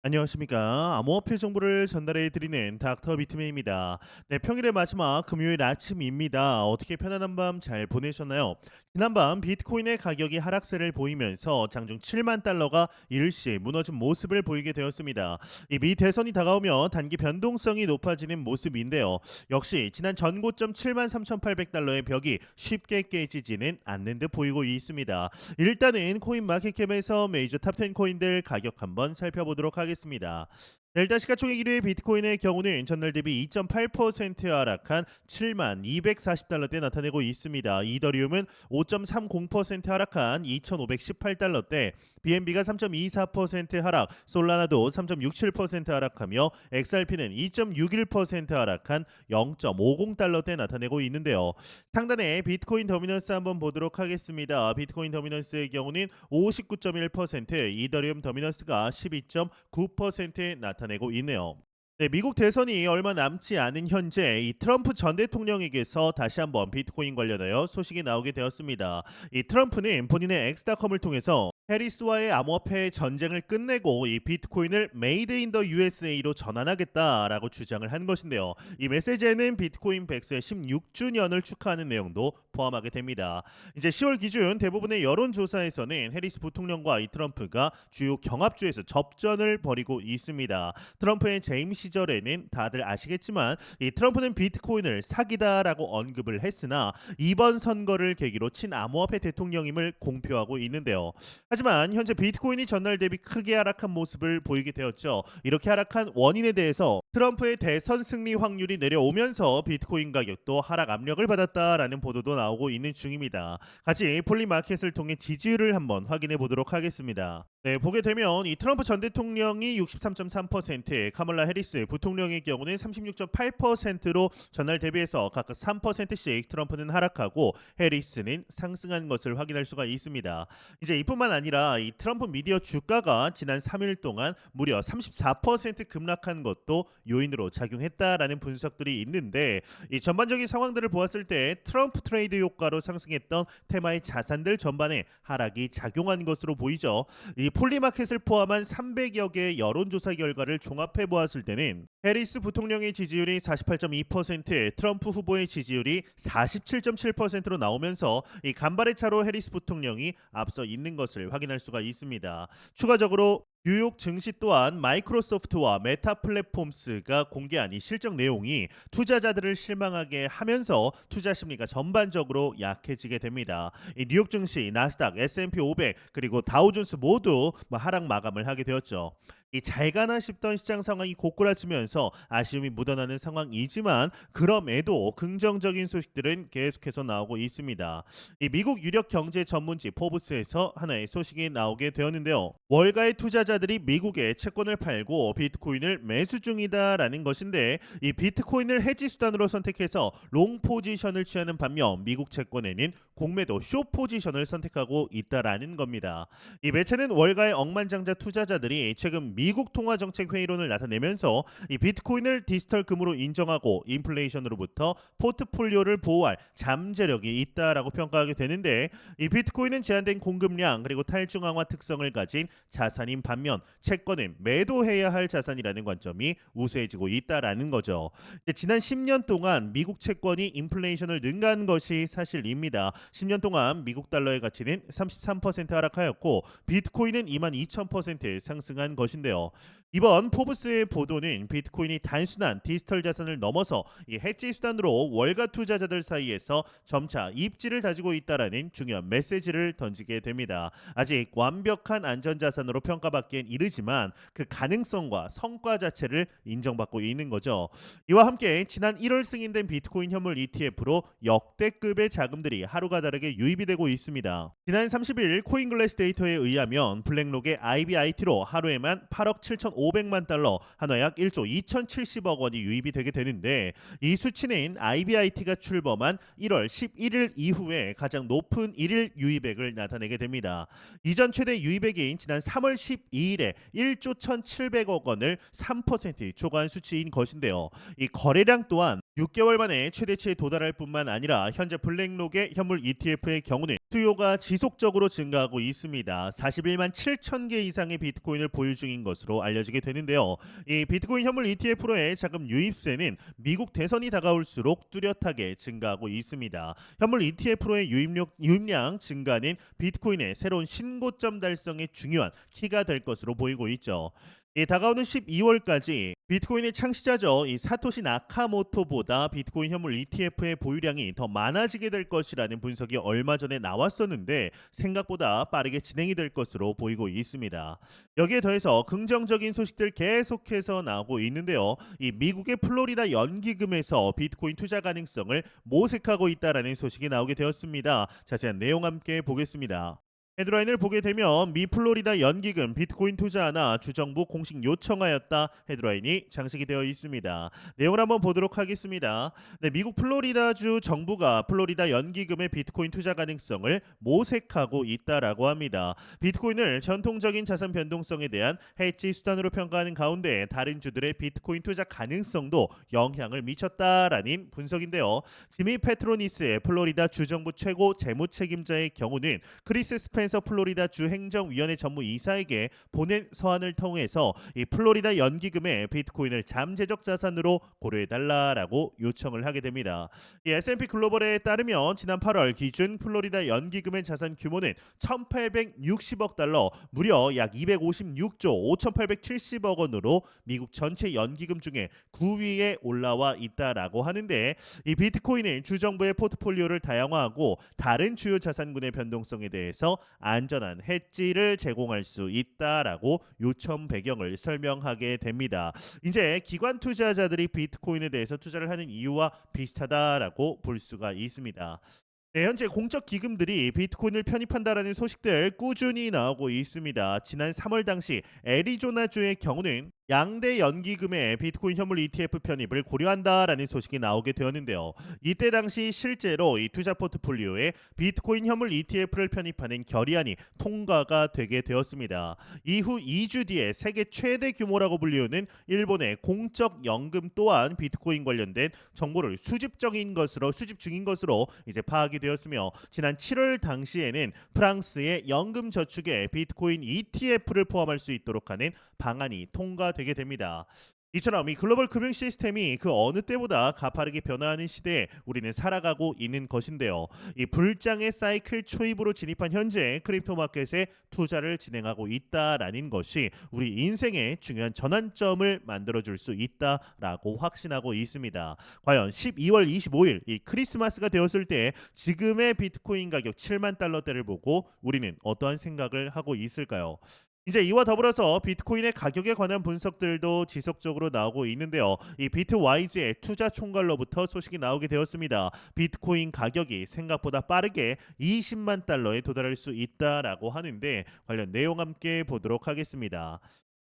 안녕하십니까. 암호화폐 정보를 전달해 드리는 닥터 비트맨입니다. 네, 평일의 마지막 금요일 아침입니다. 어떻게 편안한 밤 잘 보내셨나요? 지난밤 비트코인의 가격이 하락세를 보이면서 장중 7만 달러가 일시에 무너진 모습을 보이게 되었습니다. 이 미 대선이 다가오며 단기 변동성이 높아지는 모습인데요. 역시 지난 전고점 7만 3,800달러의 벽이 쉽게 깨지지는 않는 듯 보이고 있습니다. 일단은 코인 마켓캡에서 메이저 탑10 코인들 가격 한번 살펴보도록 하겠습니다. 델타 시가총액 1위의 비트코인의 경우는 전날 대비 2.8% 하락한 7만 240달러대 나타내고 있습니다. 이더리움은 5.30% 하락한 2,518달러대, BNB가 3.24% 하락, 솔라나도 3.67% 하락하며 XRP는 2.61% 하락한 0.50달러대 나타내고 있는데요. 상단에 비트코인 더미넌스 한번 보도록 하겠습니다. 비트코인 더미넌스의 경우는 59.1%, 이더리움 더미넌스가 12.9%에 나타내고 있네요. 네, 미국 대선이 얼마 남지 않은 현재 이 트럼프 전 대통령에게서 다시 한번 비트코인 관련하여 소식이 나오게 되었습니다. 이 트럼프는 본인의 엑스닷컴을 통해서 해리스와의 암호화폐 전쟁을 끝내고 이 비트코인을 메이드 인 더 USA로 전환하겠다라고 주장을 한 것인데요. 이 메시지에는 비트코인 백스의 16주년을 축하하는 내용도 포함하게 됩니다. 이제 10월 기준 대부분의 여론조사에서는 해리스 부통령과 이 트럼프가 주요 경합주에서 접전을 벌이고 있습니다. 트럼프의 재임 시절에는 다들 아시겠지만 이 트럼프는 비트코인을 사기다라고 언급을 했으나 이번 선거를 계기로 친암호화폐 대통령임을 공표하고 있는데요. 하지만 현재 비트코인이 전날 대비 크게 하락한 모습을 보이게 되었죠. 이렇게 하락한 원인에 대해서 트럼프의 대선 승리 확률이 내려오면서 비트코인 가격도 하락 압력을 받았다라는 보도도 나오고 있는 중입니다. 같이 폴리마켓을 통해 지지율을 한번 확인해 보도록 하겠습니다. 네, 보게 되면 이 트럼프 전 대통령이 63.3%, 카멀라 해리스 부통령의 경우는 36.8%로 전날 대비해서 각각 3%씩 트럼프는 하락하고 해리스는 상승한 것을 확인할 수가 있습니다. 이제 이뿐만 아니라 이 트럼프 미디어 주가가 지난 3일 동안 무려 34% 급락한 것도 요인으로 작용했다라는 분석들이 있는데, 이 전반적인 상황들을 보았을 때 트럼프 트레이드 효과로 상승했던 테마의 자산들 전반에 하락이 작용한 것으로 보이죠. 이 폴리마켓을 포함한 300여 개의 여론조사 결과를 종합해 보았을 때는 해리스 부통령의 지지율이 48.2%, 트럼프 후보의 지지율이 47.7%로 나오면서 이 간발의 차로 해리스 부통령이 앞서 있는 것을 확인할 수가 있습니다. 추가적으로 뉴욕 증시 또한 마이크로소프트와 메타 플랫폼스가 공개한 이 실적 내용이 투자자들을 실망하게 하면서 투자 심리가 전반적으로 약해지게 됩니다. 이 뉴욕 증시, 나스닥, S&P 500 그리고 다우존스 모두 하락 마감을 하게 되었죠. 이 잘 가나 싶던 시장 상황이 고꾸라지면서 아쉬움이 묻어나는 상황이지만 그럼에도 긍정적인 소식들은 계속해서 나오고 있습니다. 이 미국 유력 경제 전문지 포브스에서 하나의 소식이 나오게 되었는데요. 월가의 투자자들이 미국에 채권을 팔고 비트코인을 매수 중이다라는 것인데, 이 비트코인을 해지 수단으로 선택해서 롱 포지션을 취하는 반면 미국 채권에는 공매도 숏 포지션을 선택하고 있다라는 겁니다. 이 매체는 월가의 억만장자 투자자들이 최근 미국 통화정책 회의론을 나타내면서 이 비트코인을 디지털 금으로 인정하고 인플레이션으로부터 포트폴리오를 보호할 잠재력이 있다라고 평가하게 되는데, 이 비트코인은 제한된 공급량 그리고 탈중앙화 특성을 가진 자산인 반면 채권은 매도해야 할 자산이라는 관점이 우세해지고 있다라는 거죠. 지난 10년 동안 미국 채권이 인플레이션을 능가한 것이 사실입니다. 10년 동안 미국 달러의 가치는 33% 하락하였고 비트코인은 22,000% 상승한 것인데요. 이번 포브스의 보도는 비트코인이 단순한 디지털 자산을 넘어서 이 해지 수단으로 월가 투자자들 사이에서 점차 입지를 다지고 있다라는 중요한 메시지를 던지게 됩니다. 아직 완벽한 안전자산으로 평가받기엔 이르지만 그 가능성과 성과 자체를 인정받고 있는 거죠. 이와 함께 지난 1월 승인된 비트코인 현물 ETF로 역대급의 자금들이 하루가 다르게 유입이 되고 있습니다. 지난 30일 코인글래스 데이터에 의하면 블랙록의 IBIT로 하루에만 8억 7,500만 달러, 한화약 1조 2,070억 원이 유입이 되게 되는데, 이 수치는 IBIT가 출범한 1월 11일 이후에 가장 높은 일일 유입액을 나타내게 됩니다. 이전 최대 유입액인 지난 3월 12일에 1조 1,700억 원을 3% 초과한 수치인 것인데요. 이 거래량 또한 6개월 만에 최대치에 도달할 뿐만 아니라 현재 블랙록의 현물 ETF의 경우는 수요가 지속적으로 증가하고 있습니다. 41만 7천 개 이상의 비트코인을 보유 중인 것으로 알려지게 되는데요. 이 비트코인 현물 ETF로의 자금 유입세는 미국 대선이 다가올수록 뚜렷하게 증가하고 있습니다. 현물 ETF로의 유입량 증가는 비트코인의 새로운 신고점 달성에 중요한 키가 될 것으로 보이고 있죠. 다가오는 12월까지 비트코인의 창시자죠. 이 사토시 나카모토보다 비트코인 현물 ETF의 보유량이 더 많아지게 될 것이라는 분석이 얼마 전에 나왔었는데 생각보다 빠르게 진행이 될 것으로 보이고 있습니다. 여기에 더해서 긍정적인 소식들 계속해서 나오고 있는데요. 이 미국의 플로리다 연기금에서 비트코인 투자 가능성을 모색하고 있다라는 소식이 나오게 되었습니다. 자세한 내용 함께 보겠습니다. 헤드라인을 보게 되면 미 플로리다 연기금 비트코인 투자 하나 주정부 공식 요청하였다 헤드라인이 장식이 되어 있습니다. 내용을 한번 보도록 하겠습니다. 네, 미국 플로리다주 정부가 플로리다 연기금의 비트코인 투자 가능성을 모색하고 있다라고 합니다. 비트코인을 전통적인 자산 변동성에 대한 해지 수단으로 평가하는 가운데 다른 주들의 비트코인 투자 가능성도 영향을 미쳤다라는 분석인데요. 지미 페트로니스의 플로리다 주정부 최고 재무 책임자의 경우는 크리스 스펜서 플로리다 주 행정위원회 전무이사에게 보낸 서한을 통해서 이 플로리다 연기금의 비트코인을 잠재적 자산으로 고려해달라라고 요청을 하게 됩니다. 이 S&P 글로벌에 따르면 지난 8월 기준 플로리다 연기금의 자산 규모는 1,860억 달러, 무려 약 256조 5,870억 원으로 미국 전체 연기금 중에 9위에 올라와 있다라고 하는데 이 비트코인은 주정부의 포트폴리오를 다양화하고 다른 주요 자산군의 변동성에 대해서 안전한 해지를 제공할 수 있다라고 요청 배경을 설명하게 됩니다. 이제 기관 투자자들이 비트코인에 대해서 투자를 하는 이유와 비슷하다라고 볼 수가 있습니다. 네, 현재 공적 기금들이 비트코인을 편입한다라는 소식들 꾸준히 나오고 있습니다. 지난 3월 당시 애리조나주의 경우는 양대 연기금의 비트코인 현물 ETF 편입을 고려한다라는 소식이 나오게 되었는데요. 이때 당시 실제로 이 투자 포트폴리오에 비트코인 현물 ETF를 편입하는 결의안이 통과가 되게 되었습니다. 이후 2주 뒤에 세계 최대 규모라고 불리우는 일본의 공적 연금 또한 비트코인 관련된 정보를 수집 중인 것으로 이제 파악이 되었으며 지난 7월 당시에는 프랑스의 연금 저축에 비트코인 ETF를 포함할 수 있도록 하는 방안이 통과되게 됩니다. 이처럼 이 글로벌 금융 시스템이 그 어느 때보다 가파르게 변화하는 시대에 우리는 살아가고 있는 것인데요. 이 불장의 사이클 초입으로 진입한 현재 크립토 마켓에 투자를 진행하고 있다라는 것이 우리 인생의 중요한 전환점을 만들어줄 수 있다라고 확신하고 있습니다. 과연 12월 25일 이 크리스마스가 되었을 때 지금의 비트코인 가격 7만 달러대를 보고 우리는 어떠한 생각을 하고 있을까요? 이제 이와 더불어서 비트코인의 가격에 관한 분석들도 지속적으로 나오고 있는데요. 이 비트와이즈의 투자 총괄로부터 소식이 나오게 되었습니다. 비트코인 가격이 생각보다 빠르게 20만 달러에 도달할 수 있다라고 하는데 관련 내용 함께 보도록 하겠습니다.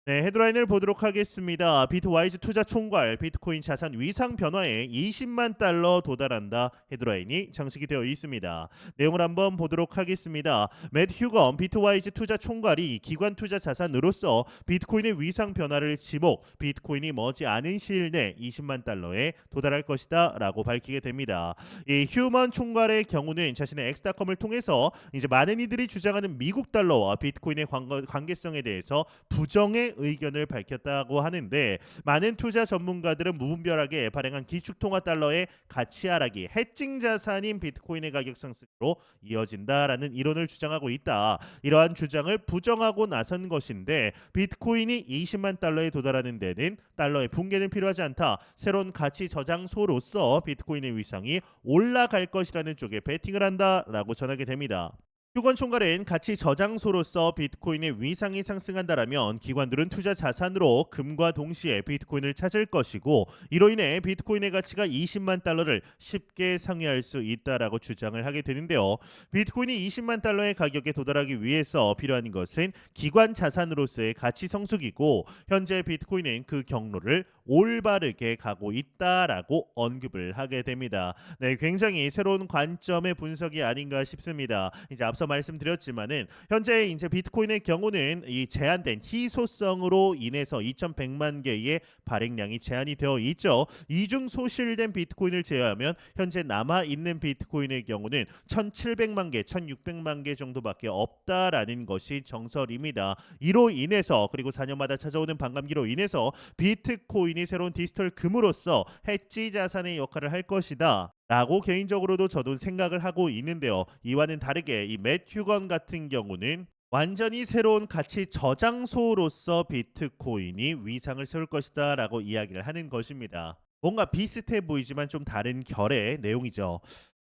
네, 헤드라인을 보도록 하겠습니다. 비트와이즈 투자 총괄 비트코인 자산 위상 변화에 20만 달러 도달한다 헤드라인이 장식이 되어 있습니다. 내용을 한번 보도록 하겠습니다. 맷 휴건 비트와이즈 투자 총괄이 기관 투자 자산으로서 비트코인의 위상 변화를 지목 비트코인이 머지않은 시일 내 20만 달러에 도달할 것이다 라고 밝히게 됩니다. 이 휴먼 총괄의 경우는 자신의 엑스닷컴을 통해서 이제 많은 이들이 주장하는 미국 달러와 비트코인의 관계성에 대해서 부정의 의견을 밝혔다고 하는데 많은 투자 전문가들은 무분별하게 발행한 기축통화 달러의 가치 하락이 해칭 자산인 비트코인의 가격 상승으로 이어진다라는 이론을 주장하고 있다. 이러한 주장을 부정하고 나선 것인데 비트코인이 20만 달러에 도달하는 데는 달러의 붕괴는 필요하지 않다. 새로운 가치 저장소로서 비트코인의 위상이 올라갈 것이라는 쪽에 베팅을 한다라고 전하게 됩니다. 휴건 총괄은 가치 저장소로서 비트코인의 위상이 상승한다라면 기관들은 투자 자산으로 금과 동시에 비트코인을 찾을 것이고 이로 인해 비트코인의 가치가 20만 달러를 쉽게 상회할 수 있다라고 주장을 하게 되는데요. 비트코인이 20만 달러의 가격에 도달하기 위해서 필요한 것은 기관 자산으로서의 가치 성숙이고 현재 비트코인은 그 경로를 올바르게 가고 있다라고 언급을 하게 됩니다. 네, 굉장히 새로운 관점의 분석이 아닌가 싶습니다. 이제 앞서 앞서 말씀드렸지만은 현재 이제 비트코인의 경우는 이 제한된 희소성으로 인해서 2,100만 개의 발행량이 제한이 되어 있죠. 이중 소실된 비트코인을 제외하면 현재 남아 있는 비트코인의 경우는 1,700만 개, 1,600만 개 정도밖에 없다라는 것이 정설입니다. 이로 인해서 그리고 4년마다 찾아오는 반감기로 인해서 비트코인이 새로운 디지털 금으로서 해지 자산의 역할을 할 것이다. 라고 개인적으로도 저도 생각을 하고 있는데요. 이와는 다르게 이 맷 휴건 같은 경우는 완전히 새로운 가치 저장소로서 비트코인이 위상을 세울 것이다 라고 이야기를 하는 것입니다. 뭔가 비슷해 보이지만 좀 다른 결의 내용이죠.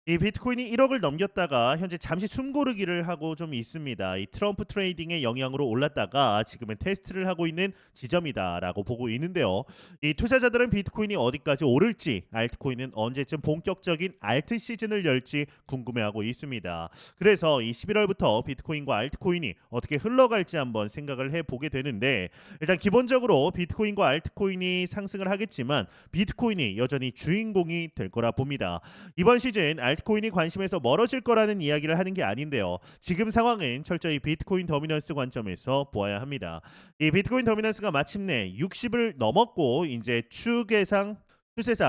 이 비트코인이 1억을 넘겼다가 현재 잠시 숨고르기를 하고 좀 있습니다. 이 트럼프 트레이딩의 영향으로 올랐다가 지금은 테스트를 하고 있는 지점이다라고 보고 있는데요. 이 투자자들은 비트코인이 어디까지 오를지, 알트코인은 언제쯤 본격적인 알트 시즌을 열지 궁금해하고 있습니다. 그래서 이 11월부터 비트코인과 알트코인이 어떻게 흘러갈지 한번 생각을 해보게 되는데, 일단 기본적으로 비트코인과 알트코인이 상승을 하겠지만 비트코인이 여전히 주인공이 될 거라 봅니다. 이번 시즌 알트코인이 관심에서 멀어질 거라는 이야기를 하는 게 아닌데요. 지금 상황은 철저히 비트코인 더미넌스 관점에서 보아야 합니다. 이 비트코인 더미넌스가 마침내 60을 넘었고 이제 추세상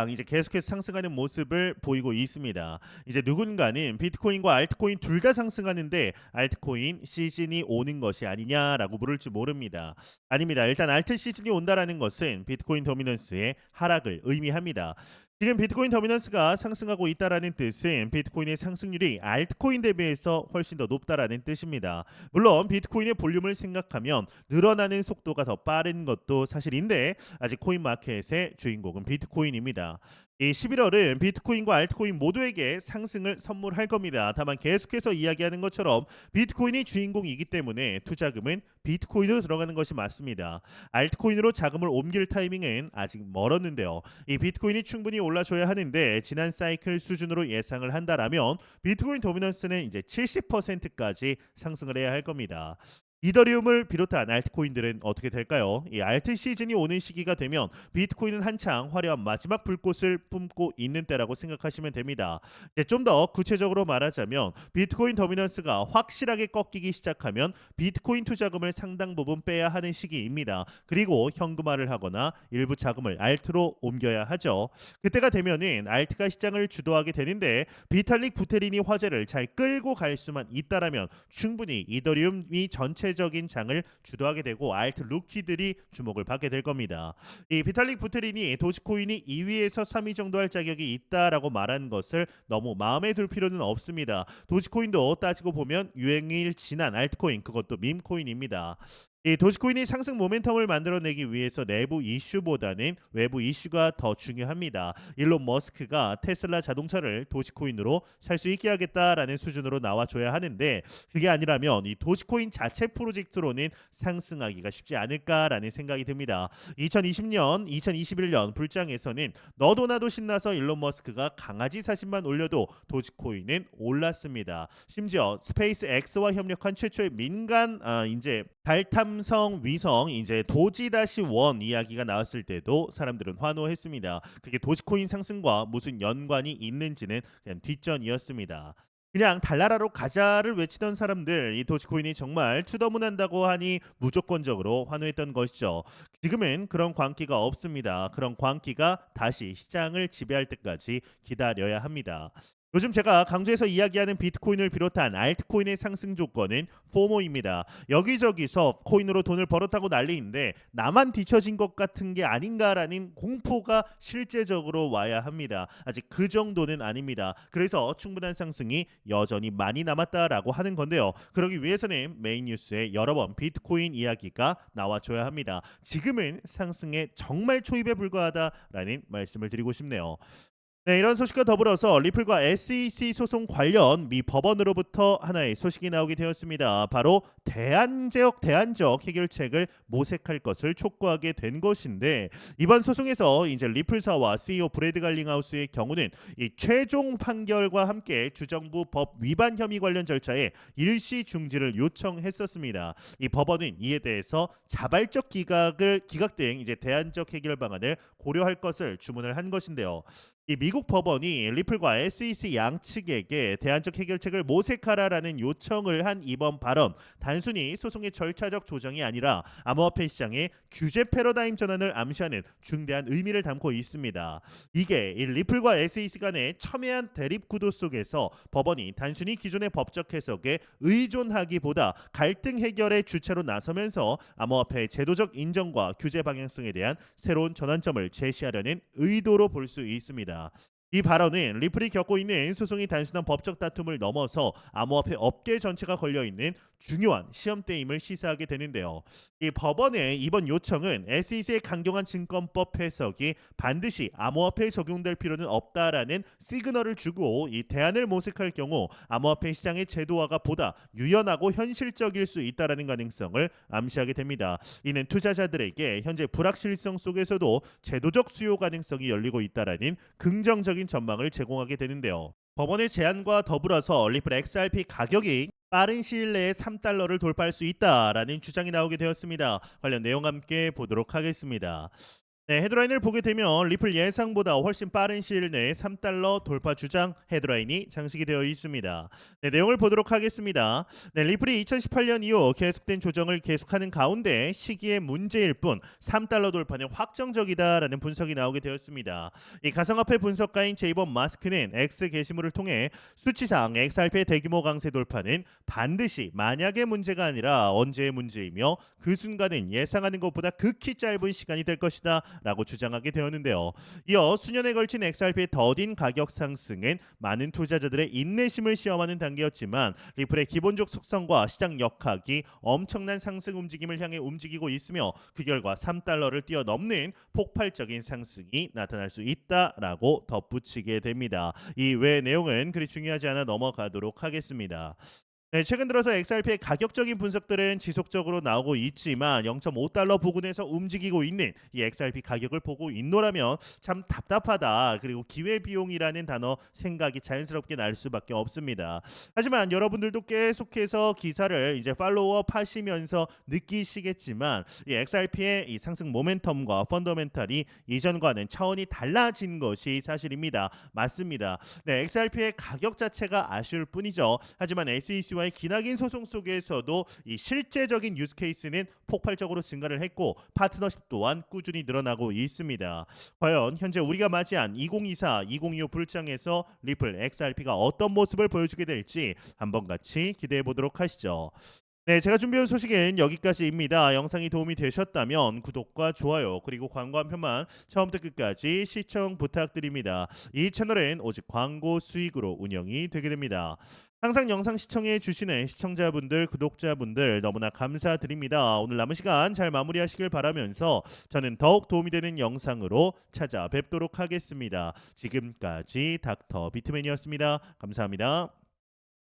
이제 계속해서 상승하는 모습을 보이고 있습니다. 이제 누군가는 비트코인과 알트코인 둘 다 상승하는데 알트코인 시즌이 오는 것이 아니냐라고 물을지 모릅니다. 아닙니다. 일단 알트 시즌이 온다라는 것은 비트코인 더미넌스의 하락을 의미합니다. 지금 비트코인 더미넌스가 상승하고 있다라는 뜻은 비트코인의 상승률이 알트코인 대비해서 훨씬 더 높다라는 뜻입니다. 물론 비트코인의 볼륨을 생각하면 늘어나는 속도가 더 빠른 것도 사실인데 아직 코인 마켓의 주인공은 비트코인입니다. 이 11월은 비트코인과 알트코인 모두에게 상승을 선물할 겁니다. 다만 계속해서 이야기하는 것처럼 비트코인이 주인공이기 때문에 투자금은 비트코인으로 들어가는 것이 맞습니다. 알트코인으로 자금을 옮길 타이밍은 아직 멀었는데요. 이 비트코인이 충분히 올라줘야 하는데 지난 사이클 수준으로 예상을 한다라면 비트코인 도미넌스는 이제 70%까지 상승을 해야 할 겁니다. 이더리움을 비롯한 알트코인들은 어떻게 될까요? 이 알트 시즌이 오는 시기가 되면 비트코인은 한창 화려한 마지막 불꽃을 뿜고 있는 때라고 생각하시면 됩니다. 좀 더 구체적으로 말하자면 비트코인 더미넌스가 확실하게 꺾이기 시작하면 비트코인 투자금을 상당 부분 빼야 하는 시기입니다. 그리고 현금화를 하거나 일부 자금을 알트로 옮겨야 하죠. 그때가 되면은 알트가 시장을 주도하게 되는데 비탈릭 부테린이 화제를 잘 끌고 갈 수만 있다라면 충분히 이더리움이 전체적인 장을 주도하게 되고 알트 루키들이 주목을 받게 될 겁니다. 이 비탈릭 부테린이 도지코인이 2위에서 3위 정도 할 자격이 있다라고 말한 것을 너무 마음에 둘 필요는 없습니다. 도지코인도 따지고 보면 유행일 지난 알트코인, 그것도 밈코인입니다. 이 도지코인이 상승 모멘텀을 만들어내기 위해서 내부 이슈보다는 외부 이슈가 더 중요합니다. 일론 머스크가 테슬라 자동차를 도지코인으로 살 수 있게 하겠다라는 수준으로 나와줘야 하는데 그게 아니라면 이 도지코인 자체 프로젝트로는 상승하기가 쉽지 않을까라는 생각이 듭니다. 2020년, 2021년 불장에서는 너도 나도 신나서 일론 머스크가 강아지 사진만 올려도 도지코인은 올랐습니다. 심지어 스페이스 X와 협력한 최초의 민간 이제 달 탐성 위성 이제 도지-1 이야기가 나왔을 때도 사람들은 환호했습니다. 그게 도지코인 상승과 무슨 연관이 있는지는 그냥 뒷전이었습니다. 그냥 달나라로 가자를 외치던 사람들, 이 도지코인이 정말 투더문한다고 하니 무조건적으로 환호했던 것이죠. 지금은 그런 광기가 없습니다. 그런 광기가 다시 시장을 지배할 때까지 기다려야 합니다. 요즘 제가 강조해서 이야기하는 비트코인을 비롯한 알트코인의 상승 조건은 포모입니다. 여기저기서 코인으로 돈을 벌었다고 난리인데 나만 뒤처진 것 같은 게 아닌가라는 공포가 실제적으로 와야 합니다. 아직 그 정도는 아닙니다. 그래서 충분한 상승이 여전히 많이 남았다라고 하는 건데요. 그러기 위해서는 메인 뉴스에 여러 번 비트코인 이야기가 나와줘야 합니다. 지금은 상승에 정말 초입에 불과하다라는 말씀을 드리고 싶네요. 네, 이런 소식과 더불어서 리플과 SEC 소송 관련 미 법원으로부터 하나의 소식이 나오게 되었습니다. 바로 대안적 해결책을 모색할 것을 촉구하게 된 것인데 이번 소송에서 이제 리플사와 CEO 브래드 갈링하우스의 경우는 이 최종 판결과 함께 주정부 법 위반 혐의 관련 절차에 일시 중지를 요청했었습니다. 이 법원은 이에 대해서 자발적 기각 등 이제 대안적 해결 방안을 고려할 것을 주문을 한 것인데요. 이 미국 법원이 리플과 SEC 양측에게 대안적 해결책을 모색하라라는 요청을 한 이번 발언, 단순히 소송의 절차적 조정이 아니라 암호화폐 시장의 규제 패러다임 전환을 암시하는 중대한 의미를 담고 있습니다. 이게 이 리플과 SEC 간의 첨예한 대립 구도 속에서 법원이 단순히 기존의 법적 해석에 의존하기보다 갈등 해결의 주체로 나서면서 암호화폐의 제도적 인정과 규제 방향성에 대한 새로운 전환점을 제시하려는 의도로 볼 수 있습니다. 이 발언은 리플이 겪고 있는 소송이 단순한 법적 다툼을 넘어서 암호화폐 업계 전체가 걸려 있는 중요한 시험대임을 시사하게 되는데요. 이 법원의 이번 요청은 SEC의 강경한 증권법 해석이 반드시 암호화폐에 적용될 필요는 없다라는 시그널을 주고 이 대안을 모색할 경우 암호화폐 시장의 제도화가 보다 유연하고 현실적일 수 있다라는 가능성을 암시하게 됩니다. 이는 투자자들에게 현재 불확실성 속에서도 제도적 수요 가능성이 열리고 있다라는 긍정적인 전망을 제공하게 되는데요. 법원의 제안과 더불어서 리플 XRP 가격이 빠른 시일 내에 3달러를 돌파할 수 있다라는 주장이 나오게 되었습니다. 관련 내용 함께 보도록 하겠습니다. 네, 헤드라인을 보게 되면 리플 예상보다 훨씬 빠른 시일 내에 3달러 돌파 주장 헤드라인이 장식이 되어 있습니다. 네, 내용을 보도록 하겠습니다. 네, 리플이 2018년 이후 계속된 조정을 계속하는 가운데 시기의 문제일 뿐 3달러 돌파는 확정적이다라는 분석이 나오게 되었습니다. 이 가상화폐 분석가인 제이번 마스크는 X 게시물을 통해 수치상 XRP의 대규모 강세 돌파는 반드시 만약의 문제가 아니라 언제의 문제이며 그 순간은 예상하는 것보다 극히 짧은 시간이 될 것이다 라고 주장하게 되었는데요. 이어 수년에 걸친 XRP의 더딘 가격 상승은 많은 투자자들의 인내심을 시험하는 단계였지만 리플의 기본적 속성과 시장 역학이 엄청난 상승 움직임을 향해 움직이고 있으며 그 결과 3달러를 뛰어넘는 폭발적인 상승이 나타날 수 있다라고 덧붙이게 됩니다. 이 외의 내용은 그리 중요하지 않아 넘어가도록 하겠습니다. 네, 최근 들어서 XRP의 가격적인 분석들은 지속적으로 나오고 있지만 0.5달러 부근에서 움직이고 있는 이 XRP 가격을 보고 있노라면 참 답답하다. 그리고 기회비용이라는 단어 생각이 자연스럽게 날 수밖에 없습니다. 하지만 여러분들도 계속해서 기사를 이제 팔로우업 하시면서 느끼시겠지만 이 XRP의 이 상승 모멘텀과 펀더멘탈이 이전과는 차원이 달라진 것이 사실입니다. 맞습니다. 네, XRP의 가격 자체가 아쉬울 뿐이죠. 하지만 SEC와 기나긴 소송 속에서도 이 실제적인 유스 케이스는 폭발적으로 증가를 했고 파트너십 또한 꾸준히 늘어나고 있습니다. 과연 현재 우리가 맞이한 2024, 2025 불장에서 리플 XRP가 어떤 모습을 보여주게 될지 한번 같이 기대해 보도록 하시죠. 네, 제가 준비한 소식은 여기까지입니다. 영상이 도움이 되셨다면 구독과 좋아요 그리고 광고 한 편만 처음부터 끝까지 시청 부탁드립니다. 이 채널은 오직 광고 수익으로 운영이 되게 됩니다. 항상 영상 시청해 주시는 시청자분들, 구독자분들 너무나 감사드립니다. 오늘 남은 시간 잘 마무리하시길 바라면서 저는 더욱 도움이 되는 영상으로 찾아뵙도록 하겠습니다. 지금까지 닥터 비트맨이었습니다. 감사합니다.